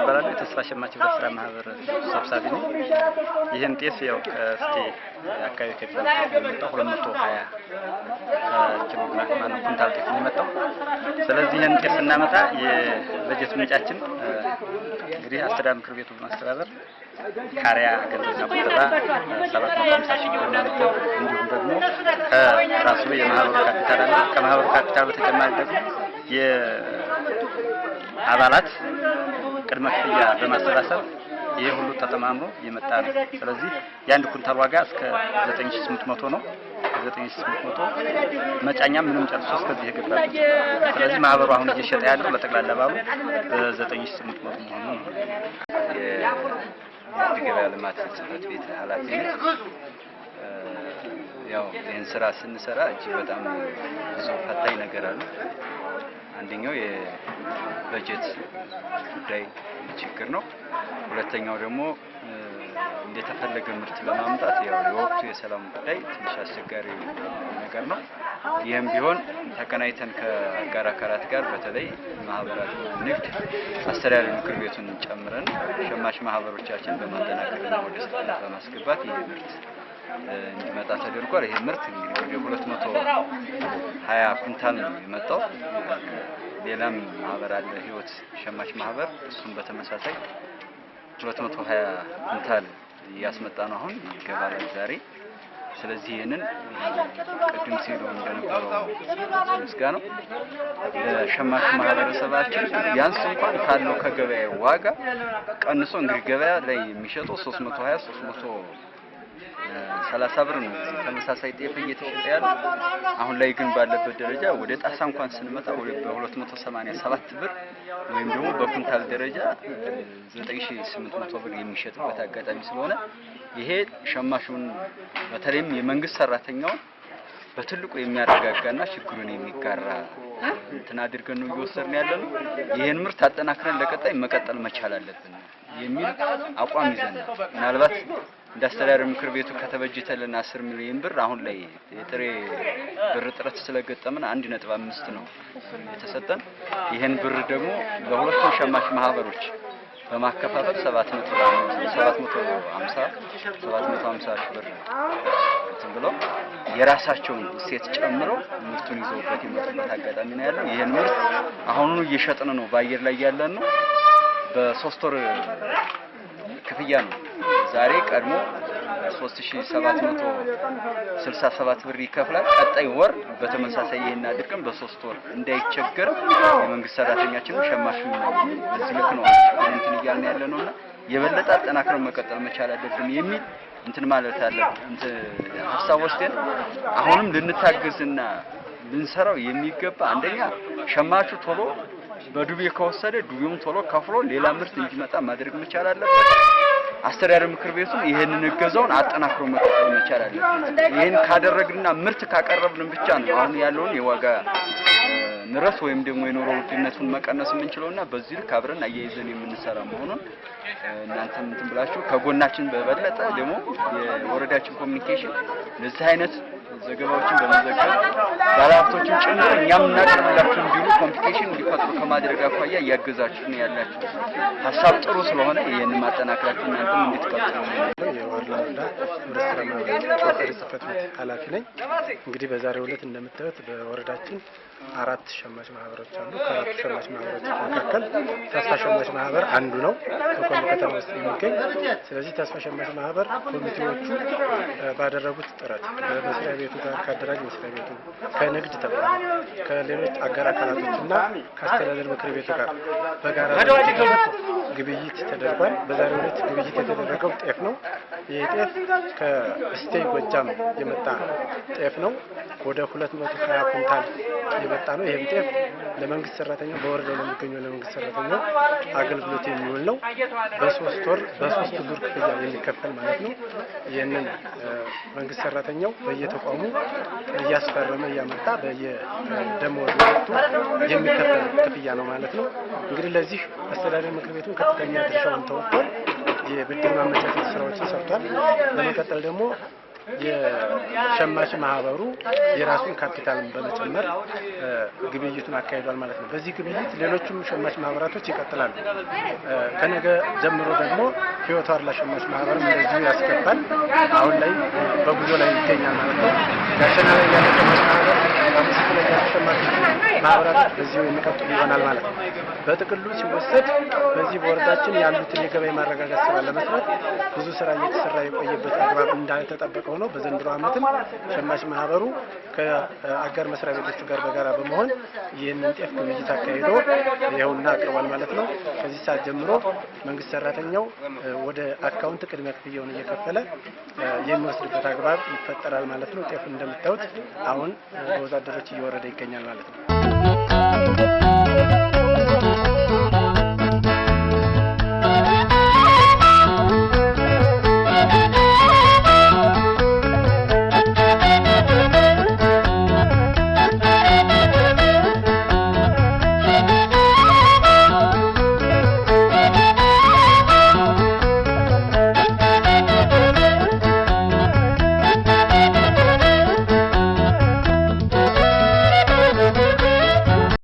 እባላለሁ። የተስፋ ሸማች ህብረት ስራ ማህበር ሰብሳቢ ነኝ። ይሄን ጤፍ ያው ከስቴ አካባቢ ከመጣው 220 ኪሎ ግራም ማለት ኩንታል ጤፍ ነው የመጣው። ስለዚህ ይሄን ጤፍ ስናመጣ የበጀት ምንጫችን እንግዲህ አስተዳደር ምክር ቤቱ በማስተባበር ካሪያ ገንዘብና ቁጠባ 750 ሺህ ብር ነው። እንዲሁም ደግሞ ከራሱ የማህበሩ ካፒታል አለ። ከማህበሩ ካፒታል በተጨማሪ ደግሞ የአባላት ቅድመ ክፍያ በማሰባሰብ ይሄ ሁሉ ተጠማምሮ የመጣ ነው። ስለዚህ የአንድ ኩንታል ዋጋ እስከ 9800 ነው። 9800 መጫኛ ምንም ጨርሶ እስከዚህ የገባበት። ስለዚህ ማህበሩ አሁን እየሸጠ ያለው ለጠቅላላ ባሉ በ9800 መሆኑ ነው። የገበያ ልማት ጽሕፈት ቤት ኃላፊ ያው ይህን ስራ ስንሰራ እጅግ በጣም ብዙ ፈታኝ ነገር አለ። አንደኛው የበጀት ጉዳይ ችግር ነው። ሁለተኛው ደግሞ እንደተፈለገ ምርት ለማምጣት ያው የወቅቱ የሰላም ጉዳይ ትንሽ አስቸጋሪ ነገር ነው። ይህም ቢሆን ተቀናይተን ከጋራ አካላት ጋር በተለይ ማህበራት ንግድ አስተዳደር ምክር ቤቱን ጨምረን ሸማች ማህበሮቻችን በማጠናከርና ወደ ስራ በማስገባት ይህ ምርት እንዲመጣ ተደርጓል። ይሄ ምርት እንግዲህ ወደ 220 ኩንታል ነው የመጣው። ሌላም ማህበር አለ ህይወት ሸማች ማህበር፣ እሱም በተመሳሳይ 220 ኩንታል ያስመጣ ነው አሁን ይገባል ዛሬ። ስለዚህ ይሄንን ቅድም ሲሉ እንደነበረው ምስጋናው ለሸማች ማህበረሰባችን ቢያንስ እንኳን ካለው ከገበያ ዋጋ ቀንሶ እንግዲህ ገበያ ላይ የሚሸጠው 330 ብር ነው ተመሳሳይ ጤፍ እየተሸጠ ያለው። አሁን ላይ ግን ባለበት ደረጃ ወደ ጣሳ እንኳን ስንመጣ ወደ 287 ብር ወይም ደግሞ በኩንታል ደረጃ 9800 ብር የሚሸጥበት አጋጣሚ ስለሆነ ይሄ ሸማቹን በተለይም የመንግስት ሰራተኛውን በትልቁ የሚያረጋጋና ችግሩን የሚጋራ እንትን አድርገን ነው እየወሰድን ያለነው። ይሄን ምርት አጠናክረን ለቀጣይ መቀጠል መቻል አለብን የሚል አቋም ይዘናል። ምናልባት እንደ አስተዳደር ምክር ቤቱ ከተበጀተልን 10 ሚሊዮን ብር አሁን ላይ የጥሬ ብር እጥረት ስለገጠመን 1.5 ነው የተሰጠን። ይሄን ብር ደግሞ ለሁለቱም ሸማች ማህበሮች በማከፋፈል 750 ሺህ ብር እንትን ብለው የራሳቸውን እሴት ጨምረው ምርቱን ይዘውበት የመጡበት አጋጣሚ ነው ያለው። ይሄን ምርት አሁኑኑ እየሸጥን ነው። በአየር ላይ ያለን ነው። በ3 ወር ክፍያ ነው። ዛሬ ቀድሞ 3767 ብር ይከፍላል። ቀጣይ ወር በተመሳሳይ ይሄን አድርገን በ3 ወር እንዳይቸገር የመንግስት ሰራተኛችን ሸማቹ በዚህ ልክ ነው እንትን እያልን ያለነውና የበለጠ አጠናክረን መቀጠል መቻል አለብን የሚል እንትን ማለት አለብን። እንትን ሐሳብ ወስደን አሁንም ልንታገዝና ልንሰራው የሚገባ አንደኛ ሸማቹ ቶሎ በዱቤ ከወሰደ ዱቤውን ቶሎ ከፍሎ ሌላ ምርት እንዲመጣ ማድረግ መቻል አለበት። አስተዳደር ምክር ቤቱን ይሄንን እገዛውን አጠናክሮ መቀጠል መቻል አለበት። ይሄን ካደረግንና ምርት ካቀረብን ብቻ ነው አሁን ያለውን የዋጋ ንረት ወይም ደግሞ የኑሮ ውድነቱን መቀነስ የምንችለውና በዚህ ልክ አብረን አያይዘን የምንሰራ መሆኑን እናንተም እንትን ብላችሁ ከጎናችን በበለጠ ደግሞ የወረዳችን ኮሚኒኬሽን ለዚህ አይነት ዘገባዎችን በመዘገብ ባለሀብቶችን ጭምር እኛም እናቀርብላችሁ እንዲሉ ኮምፒቲሽን እንዲፈጥሩ ከማድረግ አኳያ እያገዛችሁ ነው ያላችሁ። ሀሳብ ጥሩ ስለሆነ ይሄን ማጠናከራችሁ እናንተም እንድትቀጥሉ ነው። የወረዳ ህብረት ስራ ማህበር ጽሕፈት ቤት ኃላፊ ነኝ። እንግዲህ በዛሬው ዕለት እንደምታዩት በወረዳችን 4 ሸማች ማህበሮች አሉ። ከ4 ሸማች ማህበሮች መካከል ተስፋ ሸማች ማህበር አንዱ ነው ከኮምቦ ከተማ ውስጥ የሚገኝ። ስለዚህ ተስፋ ሸማች ማህበር ኮሚቴዎቹ ባደረጉት ጥረት በመስሪያ ቤቱ ጋር ከአደራጅ መስሪያ ቤቱ ከንግድ ተቋም ከሌሎች አጋር አካላቶችና ከአስተዳደር ምክር ቤቱ ጋር በጋራ ግብይት ተደርጓል። በዛሬው ዕለት ግብይት የተደረገው ጤፍ ነው። ይህ ጤፍ ከእስቴ ጎጃም የመጣ ጤፍ ነው። ወደ 220 ኩንታል የመጣ ነው። ይሄም ጤፍ ለመንግስት ሰራተኛው በወረዳው ለሚገኘው ለመንግስት ሰራተኛው አገልግሎት የሚውል ነው። በ3 ወር በ3 ዙር ክፍያ የሚከፈል ማለት ነው። ይሄንን መንግስት ሰራተኛው በየተቋሙ እያስፈረመ እያመጣ በየደሞዝ ወቅቱ የሚከፈል ክፍያ ነው ማለት ነው። እንግዲህ ለዚህ አስተዳደር ምክር ቤቱ ከፍተኛ ድርሻውን ተወጥቷል። የብድር ማመቻቸት ስራዎችን ሰርቷል። በመቀጠል ደግሞ የሸማች ማህበሩ የራሱን ካፒታል በመጨመር ግብይቱን አካሂዷል ማለት ነው። በዚህ ግብይት ሌሎችም ሸማች ማህበራቶች ይቀጥላሉ። ከነገ ጀምሮ ደግሞ ህይወት ዋርላ ሸማች ማህበርም እንደዚሁ ያስገባል። አሁን ላይ በጉዞ ላይ ይገኛል ማለት ነው። ጋሸና ላይ ያለ ሸማች ማህበር ሸማች ማህበራት በዚሁ የሚቀጥሉ ይሆናል ማለት ነው። በጥቅሉ ሲወሰድ በዚህ በወረዳችን ያሉትን የገበያ ማረጋጋት ስራ ለመስራት ብዙ ስራ እየተሰራ የቆየበት አግባብ እንደተጠበቀ ሆኖ በዘንድሮ ዓመትም ሸማች ማህበሩ ከአጋር መስሪያ ቤቶቹ ጋር በጋራ በመሆን ይህንን ጤፍ ግብይት አካሂዶ ይኸውና አቅርቧል ማለት ነው። ከዚህ ሰዓት ጀምሮ መንግስት ሰራተኛው ወደ አካውንት ቅድሚያ ክፍያውን እየከፈለ የሚወስድበት አግባብ ይፈጠራል ማለት ነው። ጤፍ እንደምታዩት አሁን በወዛደሮች እየወረደ ይገኛል ማለት ነው።